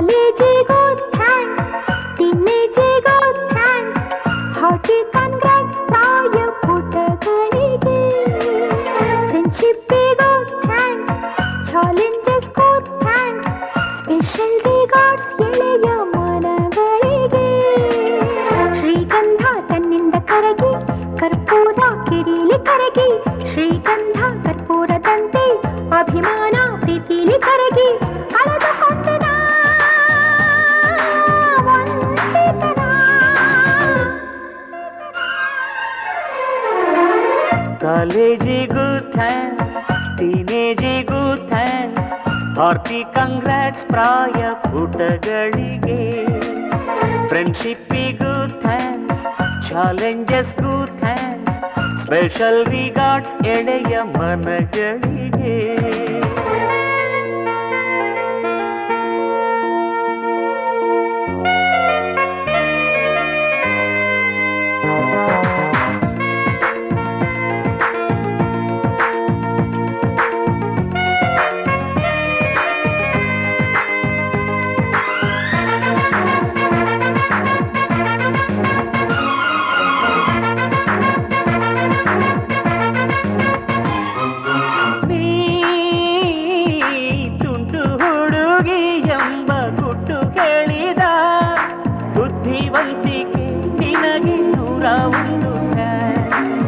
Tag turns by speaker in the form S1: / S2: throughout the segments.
S1: ಕಾಲೇಜಿಗೂ thanks, ಟೀನೇಜಿಗೂ thanks, hearty congrats ಪ್ರಾಯ ಪುಟಗಳಿಗೆ, ಫ್ರೆಂಡ್ಶಿಪ್ಪಿಗೂ thanks, ಚಾಲೆಂಜಸ್ಗೂ thanks, special regards ಎಳೆಯ ಮನಗಳಿಗೆ. ಶ್ರೀಗಂಧ ತನ್ನಿಂದ ಕರಗಿ ಕರ್ಪೂರ ಕಿಡಿಲಿ ಕರಗಿ, ಶ್ರೀಗಂಧ ಕರ್ಪೂರದಂತೆ ಅಭಿಮಾನ ಪ್ರೀತಿಲಿ ಕರಗಿ, ಕಳೆದುಕೊಂಡೆನ ಒಂಟಿತನ.
S2: ಕಾಲೇಜಿಗೂ ಥ್ಯಾಂಕ್ಸ್, ಟೀನೇಜಿಗೂ ಥ್ಯಾಂಕ್ಸ್, ಹಾರ್ಟಿ ಕಂಗ್ರಾಟ್ಸ್ ಪ್ರಾಯ ಪುಟಗಳಿಗೆ, ಫ್ರೆಂಡ್ಶಿಪ್ಪಿಗೂ ಥ್ಯಾಂಕ್ಸ್, ಚಾಲೆಂಜಸ್ಗೂ ಥ್ಯಾಂಕ್ಸ್, ಸ್ಪೆಷಲ್ ರಿಗಾರ್ಡ್ಸ್ ಎಳೆಯ ಮನಗಳಿಗೆ. ಬುದ್ಧಿವಂತಿಕೆ ನಿನಗೆ 101 ಥ್ಯಾಂಕ್ಸ್.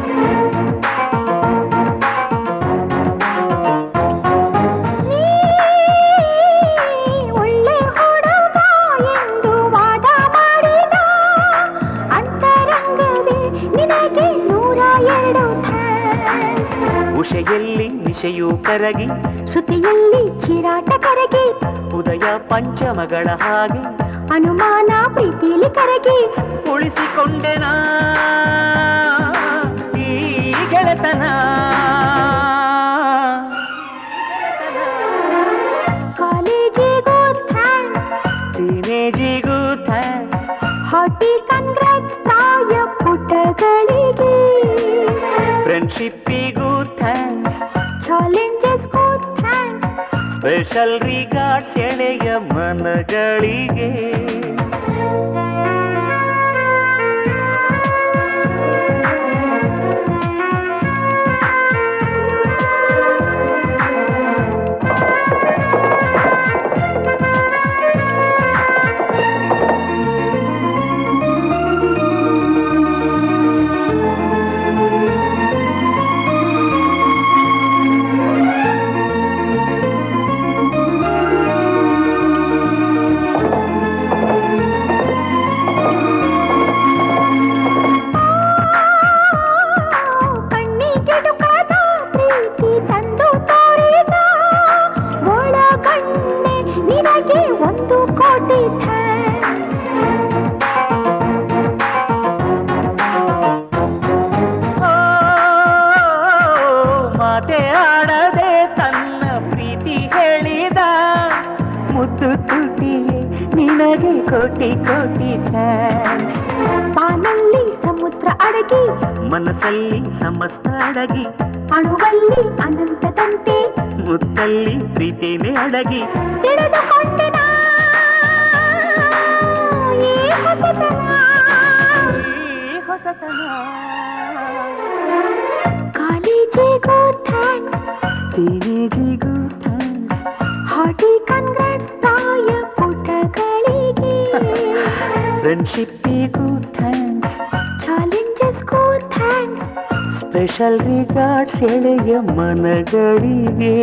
S1: ಒಳ್ಳೆ ಹುಡುಗ ಎಂದು ವಾದ ಮಾಡಿದ ಅಂತರಂಗವೇ ನಿನಗೆ 102 ಥ್ಯಾಂಕ್ಸ್.
S2: ಉಷೆಯಲ್ಲಿ ನಿಶೆಯೂ ಕರಗಿ,
S1: ಶ್ರುತಿಯಲ್ಲಿ ಚಿರಾಟ ಕರಗಿ,
S2: ಉದಯ ಪಂಚಮಗಳ ಹಾಗೆ
S1: ಅನುಮಾನ ಪ್ರೀತಿಲಿ ಕರಗಿ,
S2: ಉಳಿಸಿಕೊಂಡೆನಾ ಈ ಗೆಳೆತನ.
S1: ಕಾಲೇಜಿಗೂ ಥ್ಯಾಂಕ್ಸ್,
S2: ಟೀನೇಜಿಗೂ ಥ್ಯಾಂಕ್ಸ್,
S1: ಹಾರ್ಟಿ ಕಂಗ್ರಾಟ್ಸ್ ಪ್ರಾಯ ಪುಟಗಳಿಗೆ,
S2: ಫ್ರೆಂಡ್ಶಿಪ್ಪಿಗೂ ಥ್ಯಾಂಕ್ಸ್,
S1: ಚಾಲೆಂಜಸ್ಗೂ ಥ್ಯಾಂಕ್ಸ್,
S2: ಸ್ಪೆಷಲ್ ರಿಗಾರ್ಡ್ಸ್ ಎಳೆಯ ಮನಗಳಿಗೆ. ಮಾತೆ ಆಡದೆ ತನ್ನ ಪ್ರೀತಿ ಹೇಳಿದ ಮುದ್ದು ತುಟಿಯೇ ನಿನಗೆ ಕೋಟಿ ಕೋಟಿ ಥ್ಯಾಂಕ್ಸ್.
S1: ಬಾನಲ್ಲಿ ಸಮುದ್ರ ಅಡಗಿ,
S2: ಮನಸ್ಸಲ್ಲಿ ಸಮಸ್ತ ಅಡಗಿ,
S1: ಅಣುವಲ್ಲಿ ಅನಂತದಂತೆ
S2: ಮುತ್ತಲ್ಲಿ ಪ್ರೀತಿನೇ ಅಡಗಿ,
S1: ತಿಳಿದುಕೊಂಡೆನ ಈ ಹೊಸತನ. ಕಾಲೇಜಿಗೂ ಥ್ಯಾಂಕ್ಸ್,
S2: ಟೀನೇಜಿಗೂ ಥ್ಯಾಂಕ್ಸ್,
S1: ಹಾರ್ಟಿ ಕಂಗ್ರಾಟ್ಸ್ ಪ್ರಾಯ ಪುಟಗಳಿಗೆ,
S2: ಫ್ರೆಂಡ್ಶಿಪ್ಪಿಗೂ ಥ್ಯಾಂಕ್ಸ್,
S1: ಚಾಲೆಂಜಸ್ಗೂ ಥ್ಯಾಂಕ್ಸ್,
S2: ಸ್ಪೆಷಲ್ ರಿಗಾರ್ಡ್ಸ್ ಎಳೆಯ ಮನಗಳಿಗೆ.